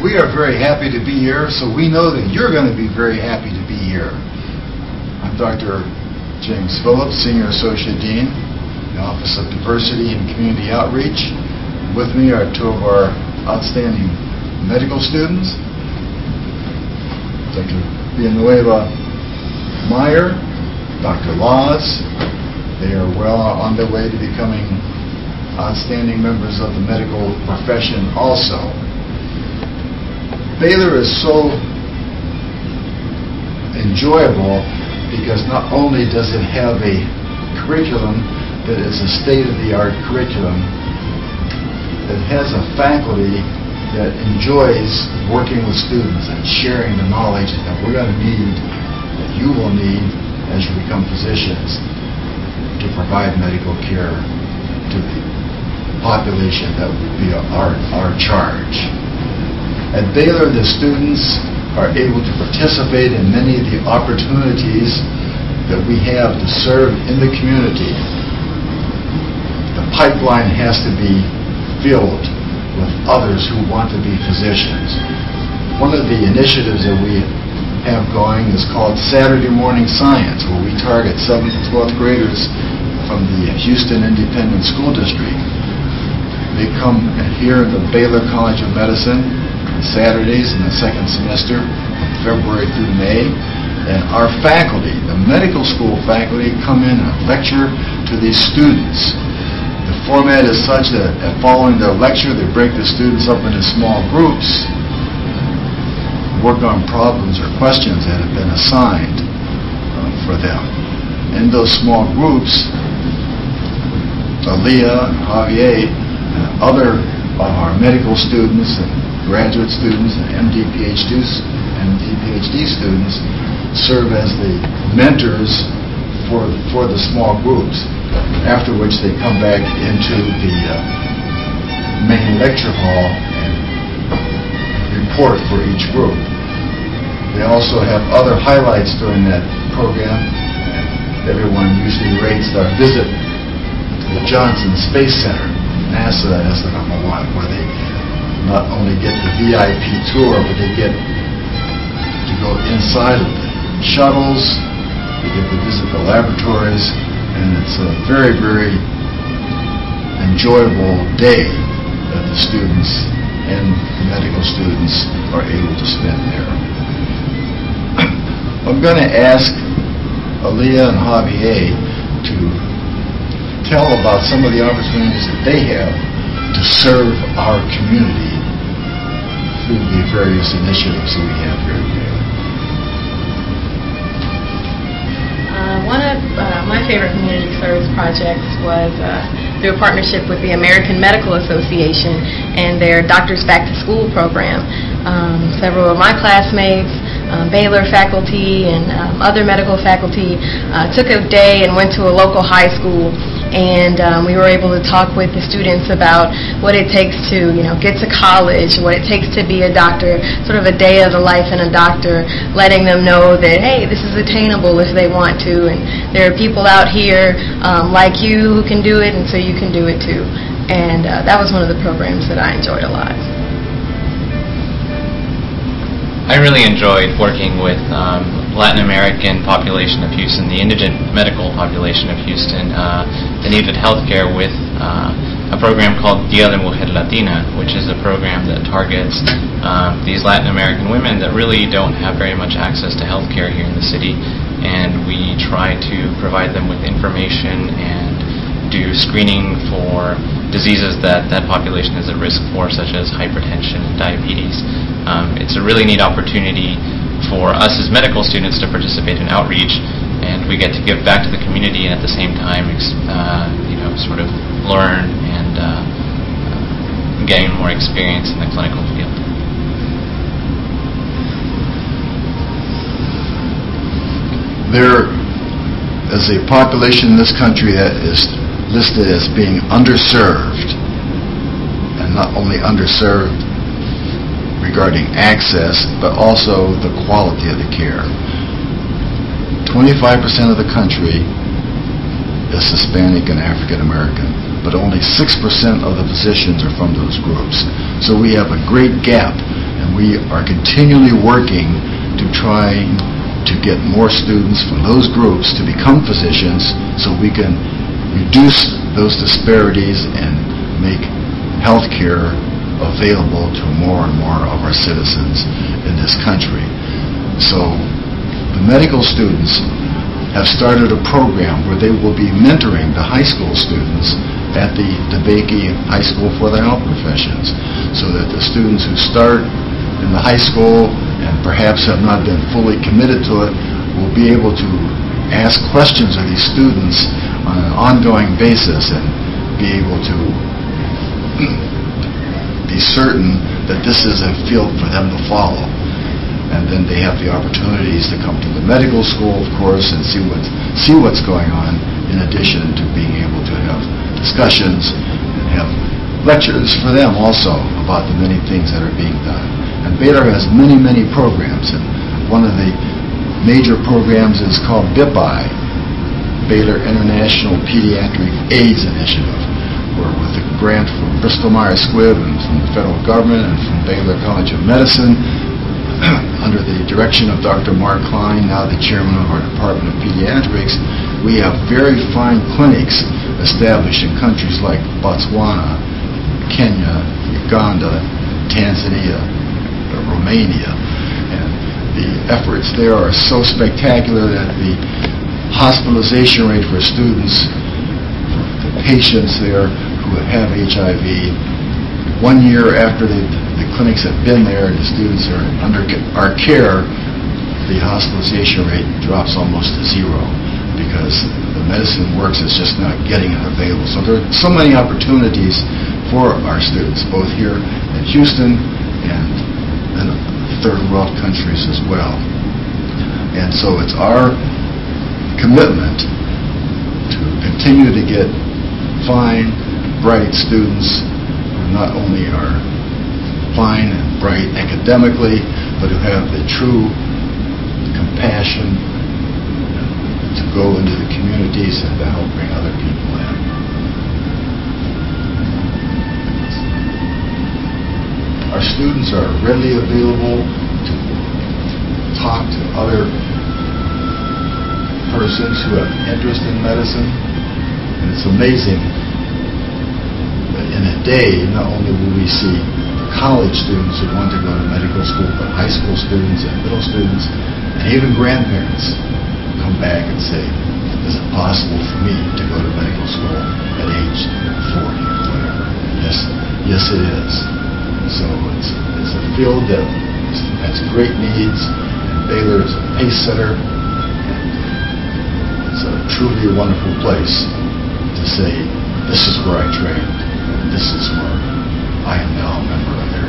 We are very happy to be here, so we know that you're going to be very happy to be here. I'm Dr. James Phillips, Senior Associate Dean, in the Office of Diversity and Community Outreach. With me are two of our outstanding medical students, Dr. Villanueva Meyer, Dr. Laws. They are well on their way to becoming outstanding members of the medical profession also. Baylor is so enjoyable because not only does it have a curriculum that is a state-of-the-art curriculum, it has a faculty that enjoys working with students and sharing the knowledge that we're going to need, that you will need as you become physicians to provide medical care to the population that would be our charge. At Baylor, the students are able to participate in many of the opportunities that we have to serve in the community. The pipeline has to be filled with others who want to be physicians. One of the initiatives that we have going is called Saturday Morning Science, where we target 7th and 12th graders from the Houston Independent School District. They come here in the Baylor College of Medicine Saturdays in the second semester, February through May, and our faculty, the medical school faculty, come in and lecture to these students. The format is such that following their lecture, they break the students up into small groups, work on problems or questions that have been assigned for them. In those small groups, Aaliyah and Javier and other of our medical students and graduate students and MD PhD students serve as the mentors for the small groups, after which they come back into the main lecture hall and report for each group. They also have other highlights during that program. Everyone usually rates our visit to the Johnson Space Center, NASA, as the #1, where they not only get the VIP tour, but they get to go inside of the shuttles, they get to visit the laboratories, and it's a very, very enjoyable day that the students and the medical students are able to spend there. I'm going to ask Aaliyah and Javier to tell about some of the opportunities that they have to serve our community through the various initiatives that we have here today. One of my favorite community service projects was through a partnership with the American Medical Association and their Doctors Back to School program. Several of my classmates, Baylor faculty, and other medical faculty took a day and went to a local high school, and we were able to talk with the students about what it takes to, get to college, what it takes to be a doctor, sort of a day of the life in a doctor, letting them know that, hey, this is attainable if they want to, and there are people out here like you who can do it, and so you can do it too. And that was one of the programs that I enjoyed a lot. I really enjoyed working with Latin American population of Houston, the indigent medical population of Houston, that needed health care with a program called Dia de Mujer Latina, which is a program that targets these Latin American women that really don't have very much access to health care here in the city, and we try to provide them with information and do screening for diseases that that population is at risk for, such as hypertension and diabetes. It's a really neat opportunity for us as medical students to participate in outreach, and we get to give back to the community and at the same time sort of learn and gain more experience in the clinical field. There is a population in this country that is listed as being underserved, and not only underserved regarding access, but also the quality of the care. 25% of the country is Hispanic and African American, but only 6% of the physicians are from those groups. So we have a great gap, and we we are continually working to try to get more students from those groups to become physicians so we can reduce those disparities and make health care available to more and more of our citizens in this country. So the medical students have started a program where they will be mentoring the high school students at the DeBakey High School for the Health Professions, so that the students who start in the high school and perhaps have not been fully committed to it will be able to ask questions of these students on an ongoing basis and be able to be certain that this is a field for them to follow. And then they have the opportunities to come to the medical school, of course, and see what's going on, in addition to being able to have discussions and have lectures for them also about the many things that are being done. And Baylor has many, many programs, and one of the major programs is called BIPI, Baylor International Pediatric AIDS Initiative, where with a grant from Bristol-Myers Squibb and from the federal government and from Baylor College of Medicine, under the direction of Dr. Mark Klein, now the chairman of our Department of Pediatrics, we have very fine clinics established in countries like Botswana, Kenya, Uganda, Tanzania, Romania. And the efforts there are so spectacular that the hospitalization rate for students, for the patients there who have HIV, 1 year after the clinics have been there and the students are under our care, the hospitalization rate drops almost to zero because the medicine works, it's just not getting it available. So there are so many opportunities for our students, both here in Houston and in third world countries as well. And so it's our commitment to continue to get fine, bright students who not only are fine and bright academically, but who have the true compassion to go into the communities and to help bring other people in. Our students are readily available to talk to other persons who have interest in medicine, and it's amazing that in a day, not only will we see college students who want to go to medical school, but high school students and middle students, and even grandparents come back and say, is it possible for me to go to medical school at age 40 or whatever? Yes it is. So it's a field that has great needs, and Baylor is a pace setter, and it's a truly wonderful place to say, this is where I trained, and this is where I am now a member of it.